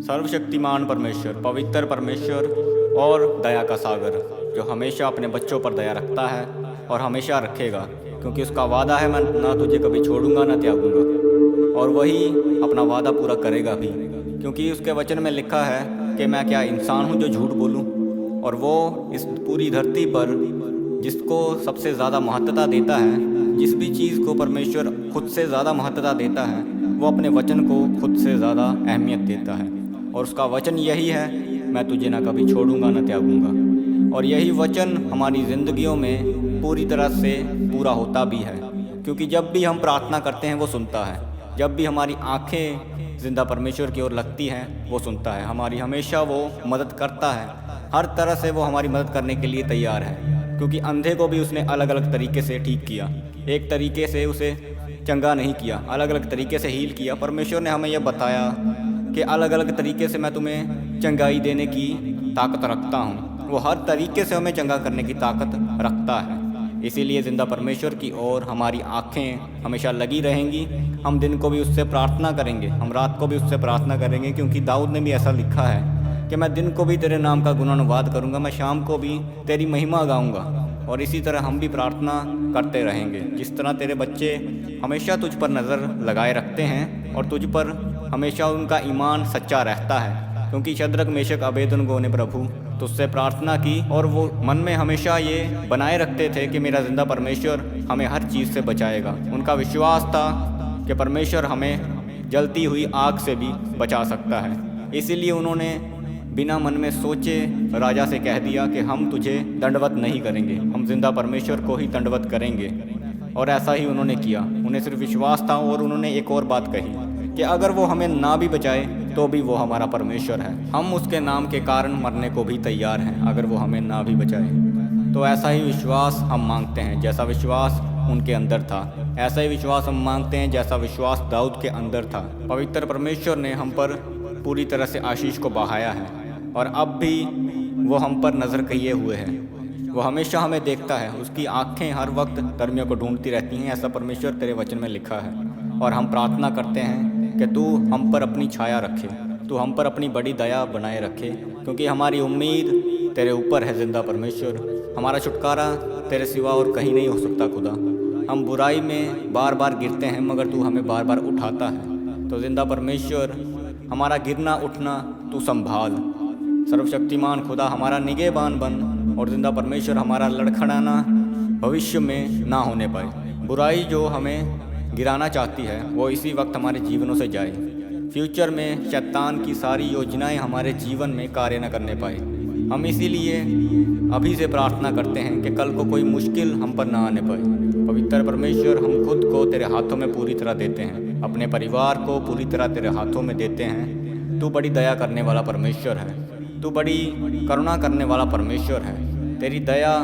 सर्वशक्तिमान परमेश्वर, पवित्र परमेश्वर और दया का सागर, जो हमेशा अपने बच्चों पर दया रखता है और हमेशा रखेगा, क्योंकि उसका वादा है, मैं ना तुझे कभी छोड़ूंगा ना त्यागूंगा। और वही अपना वादा पूरा करेगा भी, क्योंकि उसके वचन में लिखा है कि मैं क्या इंसान हूँ जो झूठ बोलूँ। और वो इस पूरी धरती पर जिसको सबसे ज़्यादा महत्वता देता है, जिस भी चीज़ को परमेश्वर खुद से ज़्यादा महत्वता देता है, वो अपने वचन को खुद से ज़्यादा अहमियत देता है। और उसका वचन यही है, मैं तुझे ना कभी छोड़ूंगा ना त्यागूंगा। और यही वचन हमारी ज़िंदगियों में पूरी तरह से पूरा होता भी है, क्योंकि जब भी हम प्रार्थना करते हैं वो सुनता है। जब भी हमारी आंखें जिंदा परमेश्वर की ओर लगती हैं वो सुनता है। हमारी हमेशा वो मदद करता है, हर तरह से वो हमारी मदद करने के लिए तैयार है। क्योंकि अंधे को भी उसने अलग अलग तरीके से ठीक किया, एक तरीके से उसे चंगा नहीं किया, अलग अलग तरीके से हील किया। परमेश्वर ने हमें यह बताया कि अलग अलग तरीके से मैं तुम्हें चंगाई देने की ताकत रखता हूँ। वो हर तरीके से हमें चंगा करने की ताकत रखता है। इसीलिए जिंदा परमेश्वर की ओर हमारी आँखें हमेशा लगी रहेंगी। हम दिन को भी उससे प्रार्थना करेंगे, हम रात को भी उससे प्रार्थना करेंगे, क्योंकि दाऊद ने भी ऐसा लिखा है कि मैं दिन को भी तेरे नाम का गुणानुवाद करूँगा, मैं शाम को भी तेरी महिमा गाऊँगा। और इसी तरह हम भी प्रार्थना करते रहेंगे। जिस तरह तेरे बच्चे हमेशा तुझ पर नज़र लगाए रखते हैं और तुझ पर हमेशा उनका ईमान सच्चा रहता है, क्योंकि शद्रक मेशक अबेदनगो ने प्रभु तुझसे प्रार्थना की और वो मन में हमेशा ये बनाए रखते थे कि मेरा जिंदा परमेश्वर हमें हर चीज़ से बचाएगा। उनका विश्वास था कि परमेश्वर हमें जलती हुई आग से भी बचा सकता है। इसीलिए उन्होंने बिना मन में सोचे राजा से कह दिया कि हम तुझे दंडवत नहीं करेंगे, हम जिंदा परमेश्वर को ही दंडवत करेंगे। और ऐसा ही उन्होंने किया। उन्हें सिर्फ विश्वास था। और उन्होंने एक और बात कही कि अगर वो हमें ना भी बचाए तो भी वो हमारा परमेश्वर है, हम उसके नाम के कारण मरने को भी तैयार हैं अगर वो हमें ना भी बचाए। तो ऐसा ही विश्वास हम मांगते हैं, जैसा विश्वास उनके अंदर था, ऐसा ही विश्वास हम मांगते हैं जैसा विश्वास दाऊद के अंदर था। पवित्र परमेश्वर ने हम पर पूरी तरह से आशीष को बहाया है और अब भी वो हम पर नज़र किए हुए हैं। वो हमेशा हमें देखता है, उसकी आँखें हर वक्त धर्मियों को ढूंढती रहती हैं, ऐसा परमेश्वर तेरे वचन में लिखा है। और हम प्रार्थना करते हैं कि तू हम पर अपनी छाया रखे, तू हम पर अपनी बड़ी दया बनाए रखे, क्योंकि हमारी उम्मीद तेरे ऊपर है जिंदा परमेश्वर। हमारा छुटकारा तेरे सिवा और कहीं नहीं हो सकता खुदा। हम बुराई में बार बार गिरते हैं मगर तू हमें बार बार उठाता है। तो जिंदा परमेश्वर हमारा गिरना उठना तू संभाल। सर्वशक्तिमान खुदा हमारा निगहबान बन और जिंदा परमेश्वर हमारा लड़खड़ाना भविष्य में ना होने पाए। बुराई जो हमें गिराना चाहती है वो इसी वक्त हमारे जीवनों से जाए। फ्यूचर में शैतान की सारी योजनाएं हमारे जीवन में कार्य न करने पाए। हम इसीलिए अभी से प्रार्थना करते हैं कि कल को कोई मुश्किल हम पर ना आने पाए। पवित्र परमेश्वर, हम खुद को तेरे हाथों में पूरी तरह देते हैं, अपने परिवार को पूरी तरह तेरे हाथों में देते हैं। तू बड़ी दया करने वाला परमेश्वर है, तू बड़ी करुणा करने वाला परमेश्वर है। तेरी दया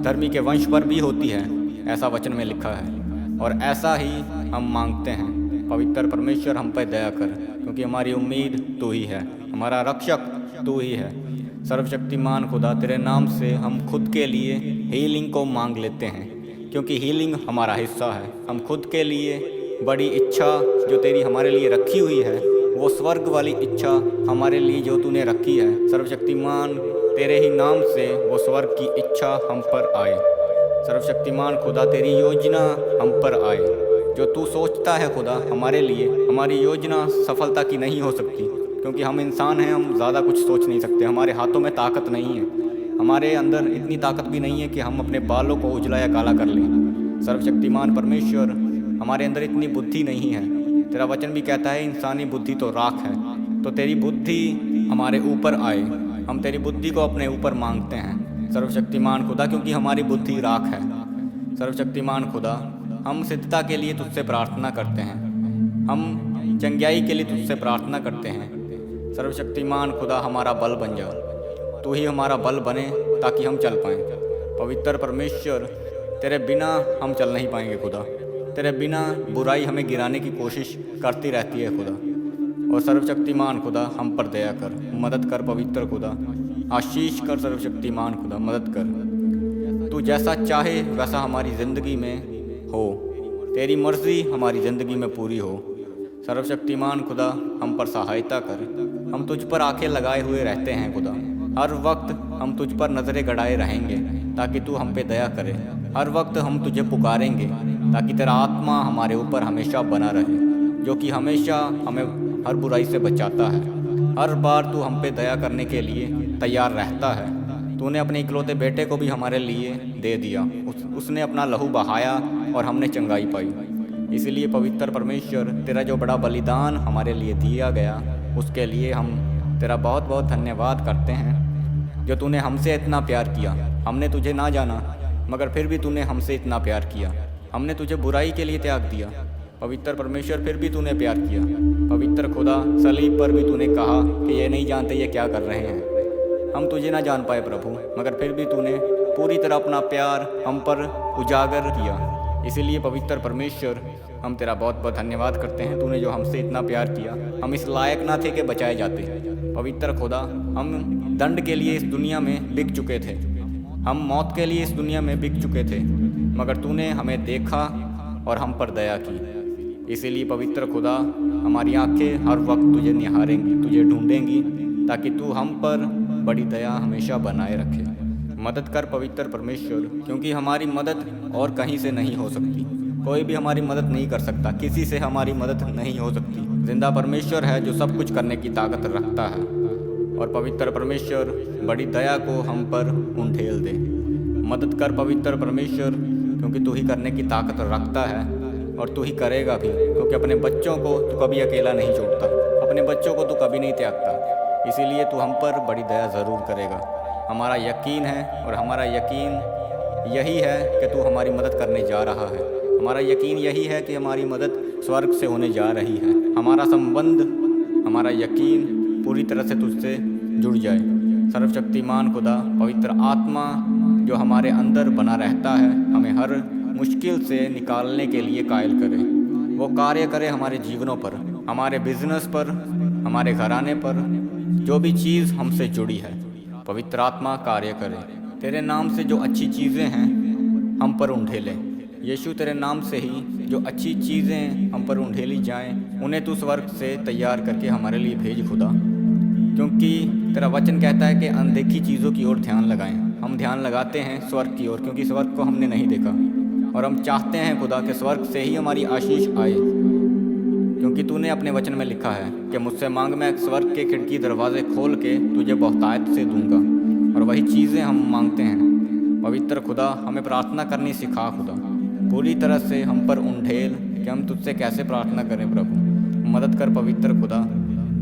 धर्मी के वंश पर भी होती है, ऐसा वचन में लिखा है। और ऐसा ही हम मांगते हैं, पवित्र परमेश्वर हम पर दया कर, क्योंकि हमारी उम्मीद तू ही है, हमारा रक्षक तू ही है। सर्वशक्तिमान खुदा, तेरे नाम से हम खुद के लिए हीलिंग को मांग लेते हैं, क्योंकि हीलिंग हमारा हिस्सा है। हम खुद के लिए बड़ी इच्छा जो तेरी हमारे लिए रखी हुई है, वो स्वर्ग वाली इच्छा हमारे लिए जो तूने रखी है, सर्वशक्तिमान तेरे ही नाम से वो स्वर्ग की इच्छा हम पर आए। सर्वशक्तिमान खुदा, तेरी योजना हम पर आए। जो तू सोचता है खुदा हमारे लिए, हमारी योजना सफलता की नहीं हो सकती, क्योंकि हम इंसान हैं, हम ज़्यादा कुछ सोच नहीं सकते, हमारे हाथों में ताकत नहीं है, हमारे अंदर इतनी ताकत भी नहीं है कि हम अपने बालों को उजला या काला कर लें। सर्वशक्तिमान परमेश्वर, हमारे अंदर इतनी बुद्धि नहीं है। तेरा वचन भी कहता है इंसानी बुद्धि तो राख है। तो तेरी बुद्धि हमारे ऊपर आए, हम तेरी बुद्धि को अपने ऊपर मांगते हैं सर्वशक्तिमान खुदा, क्योंकि हमारी बुद्धि राख है। सर्वशक्तिमान खुदा, हम सिद्धता के लिए तुझसे प्रार्थना करते हैं, हम चंगाई के लिए तुझसे प्रार्थना करते हैं। सर्वशक्तिमान खुदा, हमारा बल बन जा, तू ही हमारा बल बने ताकि हम चल पाएँ। पवित्र परमेश्वर, तेरे बिना हम चल नहीं पाएंगे खुदा, तेरे बिना बुराई हमें गिराने की कोशिश करती रहती है खुदा। और सर्वशक्तिमान खुदा, हम पर दया कर, मदद कर पवित्र खुदा, आशीष कर सर्वशक्तिमान खुदा, मदद कर। तू जैसा चाहे वैसा हमारी ज़िंदगी में हो, तेरी मर्ज़ी हमारी ज़िंदगी में पूरी हो। सर्वशक्तिमान खुदा, हम पर सहायता कर, हम तुझ पर आंखें लगाए हुए रहते हैं खुदा। हर वक्त हम तुझ पर नज़रें गड़ाए रहेंगे ताकि तू हम पे दया करे। हर वक्त हम तुझे पुकारेंगे ताकि तेरा आत्मा हमारे ऊपर हमेशा बना रहे, जो कि हमेशा हमें हर बुराई से बचाता है। हर बार तू हम पे दया करने के लिए तैयार रहता है। तूने अपने इकलौते बेटे को भी हमारे लिए दे दिया। उसने अपना लहू बहाया और हमने चंगाई पाई। इसलिए पवित्र परमेश्वर, तेरा जो बड़ा बलिदान हमारे लिए दिया गया, उसके लिए हम तेरा बहुत बहुत धन्यवाद करते हैं, जो तूने हमसे इतना प्यार किया। हमने तुझे ना जाना, मगर फिर भी तूने हमसे इतना प्यार किया। हमने तुझे बुराई के लिए त्याग दिया, पवित्र परमेश्वर, फिर भी तूने प्यार किया। पवित्र खुदा, सलीब पर भी तूने कहा कि ये नहीं जानते ये क्या कर रहे हैं। हम तुझे ना जान पाए प्रभु, मगर फिर भी तूने पूरी तरह अपना प्यार हम पर उजागर किया। इसीलिए पवित्र परमेश्वर, हम तेरा बहुत बहुत धन्यवाद करते हैं। तूने जो हमसे इतना प्यार किया, हम इस लायक ना थे कि बचाए जाते। पवित्र खुदा, हम दंड के लिए इस दुनिया में बिक चुके थे, हम मौत के लिए इस दुनिया में बिक चुके थे, मगर तूने हमें देखा और हम पर दया की। इसीलिए पवित्र खुदा, हमारी आंखें हर वक्त तुझे निहारेंगी, तुझे ढूंढेंगी, ताकि तू हम पर बड़ी दया हमेशा बनाए रखे। मदद कर पवित्र परमेश्वर, क्योंकि हमारी मदद और कहीं से नहीं हो सकती। कोई भी हमारी मदद नहीं कर सकता, किसी से हमारी मदद नहीं हो सकती। जिंदा परमेश्वर है जो सब कुछ करने की ताकत रखता है। और पवित्र परमेश्वर, बड़ी दया को हम पर उंडेल दे। मदद कर पवित्र परमेश्वर, क्योंकि तू ही करने की ताकत रखता है और तू ही करेगा भी, क्योंकि अपने बच्चों को तू कभी अकेला नहीं छोड़ता, अपने बच्चों को तू कभी नहीं त्यागता। इसीलिए तू हम पर बड़ी दया ज़रूर करेगा। हमारा यकीन है और हमारा यकीन यही है कि तू हमारी मदद करने जा रहा है। हमारा यकीन यही है कि हमारी मदद स्वर्ग से होने जा रही है। हमारा संबंध, हमारा यकीन पूरी तरह से तुझसे जुड़ जाए। सर्वशक्तिमान खुदा, पवित्र आत्मा जो हमारे अंदर बना रहता है, हमें हर मुश्किल से निकालने के लिए कायल करे। वो कार्य करे हमारे जीवनों पर, हमारे बिजनेस पर, हमारे घराने पर, जो भी चीज़ हमसे जुड़ी है। पवित्र आत्मा कार्य करे। तेरे नाम से जो अच्छी चीज़ें हैं हम पर उंडेले। यीशु, तेरे नाम से ही जो अच्छी चीज़ें हम पर उंडेली जाएं, उन्हें तू स्वर्ग से तैयार करके हमारे लिए भेज खुदा। क्योंकि तेरा वचन कहता है कि अनदेखी चीज़ों की ओर ध्यान लगाएं। हम ध्यान लगाते हैं स्वर्ग की ओर, क्योंकि स्वर्ग को हमने नहीं देखा, और हम चाहते हैं खुदा कि स्वर्ग से ही हमारी आशीष आए। क्योंकि तूने अपने वचन में लिखा है कि मुझसे मांग, मैं स्वर्ग के खिड़की दरवाजे खोल के तुझे बहुतायत से दूंगा। और वही चीज़ें हम मांगते हैं। पवित्र खुदा, हमें प्रार्थना करनी सिखा खुदा, पूरी तरह से हम पर उंडेल कि हम तुझसे कैसे प्रार्थना करें। प्रभु मदद कर पवित्र खुदा।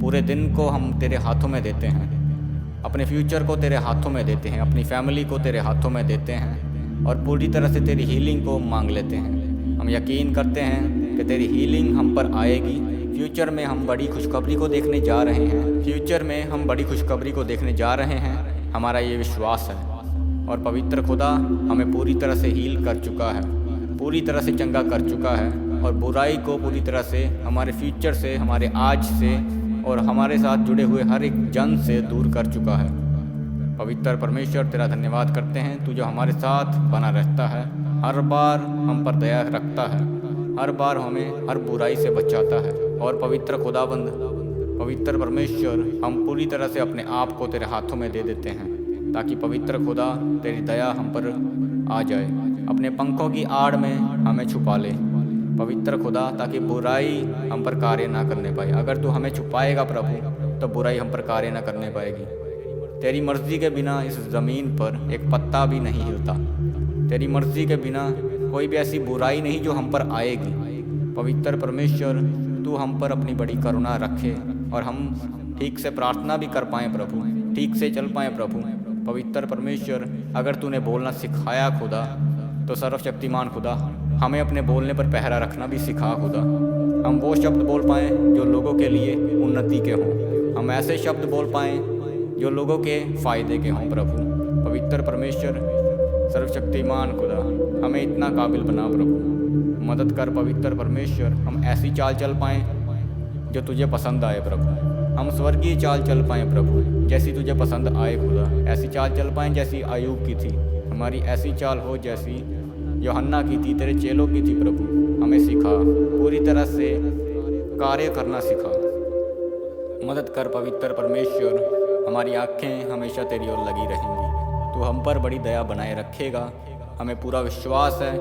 पूरे दिन को हम तेरे हाथों में देते हैं, अपने फ्यूचर को तेरे हाथों में देते हैं, अपनी फैमिली को तेरे हाथों में देते हैं, और पूरी तरह से तेरी हीलिंग को मांग लेते हैं। हम यकीन करते हैं कि तेरी हीलिंग हम पर आएगी। फ्यूचर में हम बड़ी खुशखबरी को देखने जा रहे हैं। फ्यूचर में हम बड़ी खुशखबरी को देखने जा रहे हैं, हमारा ये विश्वास है। और पवित्र खुदा हमें पूरी तरह से हील कर चुका है, पूरी तरह से चंगा कर चुका है, और बुराई को पूरी तरह से हमारे फ्यूचर से, हमारे आज से और हमारे साथ जुड़े हुए हर एक जन से दूर कर चुका है। पवित्र परमेश्वर, तेरा धन्यवाद करते हैं, तू जो हमारे साथ बना रहता है, हर बार हम पर दया रखता है, हर बार हमें हर बुराई से बचाता है। और पवित्र खुदाबंद, पवित्र परमेश्वर, हम पूरी तरह से अपने आप को तेरे हाथों में दे देते हैं, ताकि पवित्र खुदा तेरी दया हम पर आ जाए। अपने पंखों की आड़ में हमें छुपा ले पवित्र खुदा, ताकि बुराई हम पर कार्य ना करने पाए। अगर तू हमें छुपाएगा प्रभु, तो बुराई हम पर कार्य ना करने पाएगी। तेरी मर्ज़ी के बिना इस ज़मीन पर एक पत्ता भी नहीं हिलता। तेरी मर्ज़ी के बिना कोई भी ऐसी बुराई नहीं जो हम पर आएगी। पवित्र परमेश्वर, तू हम पर अपनी बड़ी करुणा रखे और हम ठीक से प्रार्थना भी कर पाएँ प्रभु, ठीक से चल पाएँ प्रभु। पवित्र परमेश्वर, अगर तूने बोलना सिखाया खुदा, तो सर्वशक्तिमान खुदा हमें अपने बोलने पर पहरा रखना भी सिखा खुदा। हम वो शब्द बोल पाएँ जो लोगों के लिए उन्नति के हों, हम ऐसे शब्द बोल पाएँ जो लोगों के फ़ायदे के हों प्रभु। पवित्र परमेश्वर, सर्वशक्तिमान खुदा, हमें इतना काबिल बना प्रभु। मदद कर पवित्र परमेश्वर, हम ऐसी चाल चल पाएँ जो तुझे पसंद आए प्रभु। हम स्वर्गीय चाल चल पाएँ प्रभु, जैसी तुझे पसंद आए खुदा। ऐसी चाल चल पाएँ जैसी अयूब की थी। हमारी ऐसी चाल हो जैसी यूहन्ना की थी, तेरे चेलों की थी प्रभु। हमें सिखा, पूरी तरह से कार्य करना सिखा। मदद कर पवित्र परमेश्वर, हमारी आँखें हमेशा तेरी ओर लगी रहेंगी। तू हम पर बड़ी दया बनाए रखेगा। हमें पूरा विश्वास है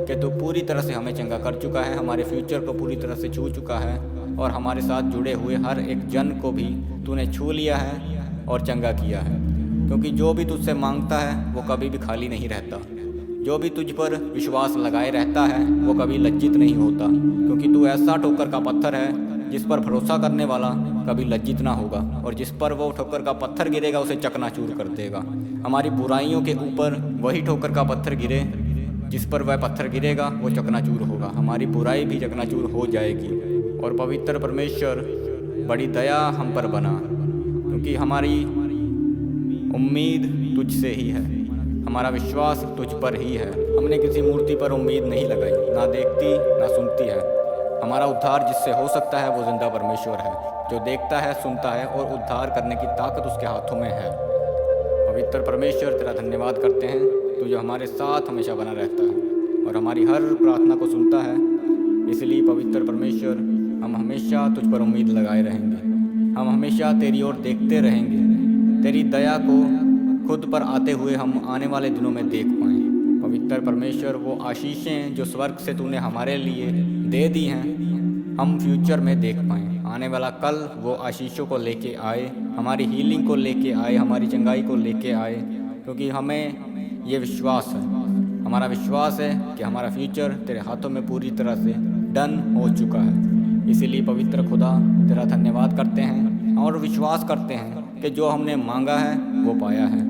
कि तू पूरी तरह से हमें चंगा कर चुका है, हमारे फ्यूचर को पूरी तरह से छू चुका है और हमारे साथ जुड़े हुए हर एक जन को भी तूने छू लिया है और चंगा किया है। क्योंकि जो भी तुझसे मांगता है वो कभी भी खाली नहीं रहता। जो भी तुझ पर विश्वास लगाए रहता है वो कभी लज्जित नहीं होता, क्योंकि तू ऐसा ठोकर का पत्थर है जिस पर भरोसा करने वाला कभी लज्जित ना होगा, और जिस पर वो ठोकर का पत्थर गिरेगा उसे चकनाचूर कर देगा। हमारी बुराइयों के ऊपर वही ठोकर का पत्थर गिरे, जिस पर वह पत्थर गिरेगा वो चकनाचूर होगा, हमारी बुराई भी चकनाचूर हो जाएगी। और पवित्र परमेश्वर बड़ी दया हम पर बना, क्योंकि हमारी उम्मीद तुझसे ही है, हमारा विश्वास तुझ पर ही है। हमने किसी मूर्ति पर उम्मीद नहीं लगाई, ना देखती ना सुनती है। हमारा उद्धार जिससे हो सकता है वो जिंदा परमेश्वर है, जो देखता है, सुनता है और उद्धार करने की ताकत उसके हाथों में है। पवित्र परमेश्वर तेरा धन्यवाद करते हैं, तू जो हमारे साथ हमेशा बना रहता है और हमारी हर प्रार्थना को सुनता है। इसलिए पवित्र परमेश्वर हम हमेशा तुझ पर उम्मीद लगाए रहेंगे, हम हमेशा तेरी ओर देखते रहेंगे, तेरी दया को खुद पर आते हुए हम आने वाले दिनों में देख पाएँ। पवित्र परमेश्वर वो आशीषें जो स्वर्ग से तूने हमारे लिए दे दी हैं हम फ्यूचर में देख पाएँ। आने वाला कल वो आशीषों को लेके आए, हमारी हीलिंग को लेके आए, हमारी चंगाई को लेके आए, क्योंकि हमें ये विश्वास है, हमारा विश्वास है कि हमारा फ्यूचर तेरे हाथों में पूरी तरह से डन हो चुका है। इसीलिए पवित्र खुदा तेरा धन्यवाद करते हैं और विश्वास करते हैं कि जो हमने मांगा है वो पाया है।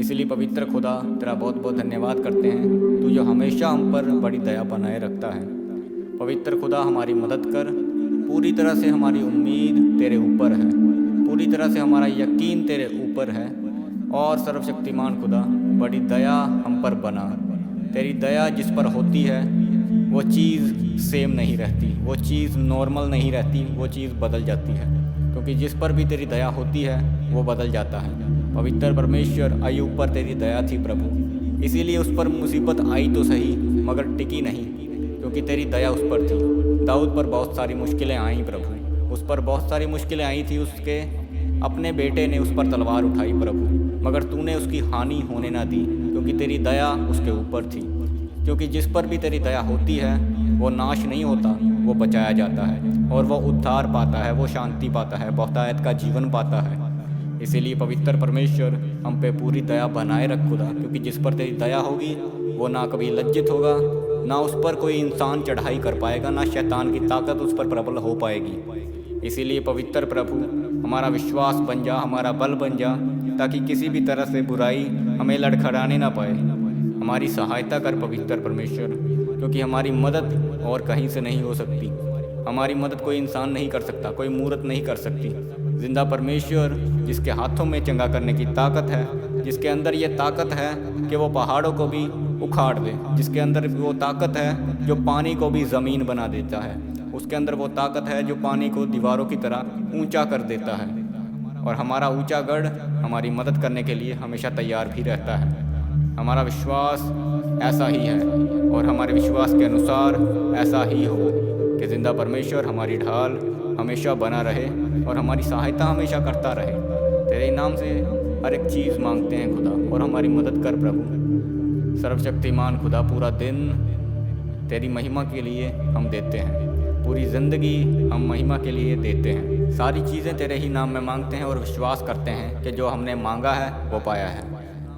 इसलिए पवित्र खुदा तेरा बहुत बहुत धन्यवाद करते हैं, तू जो हमेशा हम पर बड़ी दया बनाए रखता है। पवित्र खुदा हमारी मदद कर, पूरी तरह से हमारी उम्मीद तेरे ऊपर है, पूरी तरह से हमारा यकीन तेरे ऊपर है। और सर्वशक्तिमान खुदा बड़ी दया हम पर बना। तेरी दया जिस पर होती है वो चीज़ सेम नहीं रहती, वो चीज़ नॉर्मल नहीं रहती, वो चीज़ बदल जाती है, क्योंकि जिस पर भी तेरी दया होती है वो बदल जाता है। पवित्र परमेश्वर अय्यूब पर तेरी दया थी प्रभु, इसीलिए उस पर मुसीबत आई तो सही मगर टिकी नहीं, क्योंकि तेरी दया उस पर थी। दाऊद पर बहुत सारी मुश्किलें आईं प्रभु, उस पर बहुत सारी मुश्किलें आई थी, उसके अपने बेटे ने उस पर तलवार उठाई प्रभु, मगर तूने उसकी हानि होने ना दी, क्योंकि तेरी दया उसके ऊपर थी। क्योंकि जिस पर भी तेरी दया होती है वो नाश नहीं होता, वो बचाया जाता है और वो उद्धार पाता है, वो शांति पाता है, बहुतायत का जीवन पाता है। इसीलिए पवित्र परमेश्वर हम पे पूरी दया बनाए रख खुदा, क्योंकि जिस पर तेरी दया होगी वो ना कभी लज्जित होगा, ना उस पर कोई इंसान चढ़ाई कर पाएगा, ना शैतान की ताकत उस पर प्रबल हो पाएगी। इसीलिए पवित्र प्रभु हमारा विश्वास बन जा, हमारा बल बन जा, ताकि किसी भी तरह से बुराई हमें लड़खड़ाने ना पाए। हमारी सहायता कर पवित्र परमेश्वर, क्योंकि हमारी मदद और कहीं से नहीं हो सकती। हमारी मदद कोई इंसान नहीं कर सकता, कोई मूर्त नहीं कर सकती। जिंदा परमेश्वर जिसके हाथों में चंगा करने की ताकत है, जिसके अंदर ये ताकत है कि वो पहाड़ों को भी उखाड़ दे, जिसके अंदर वो ताकत है जो पानी को भी ज़मीन बना देता है, उसके अंदर वो ताकत है जो पानी को दीवारों की तरह ऊंचा कर देता है। और हमारा ऊंचा गढ़ हमारी मदद करने के लिए हमेशा तैयार भी रहता है। हमारा विश्वास ऐसा ही है और हमारे विश्वास के अनुसार ऐसा ही हो कि जिंदा परमेश्वर हमारी ढाल हमेशा बना रहे और हमारी सहायता हमेशा करता रहे। तेरे नाम से हर एक चीज़ मांगते हैं खुदा, और हमारी मदद कर प्रभु। सर्वशक्तिमान खुदा, पूरा दिन तेरी महिमा के लिए हम देते हैं, पूरी ज़िंदगी हम महिमा के लिए देते हैं। सारी चीज़ें तेरे ही नाम में मांगते हैं और विश्वास करते हैं कि जो हमने मांगा है वो पाया है।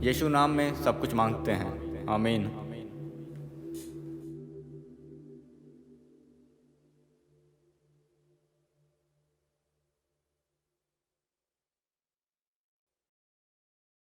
यीशु नाम में सब कुछ मांगते हैं, आमीन।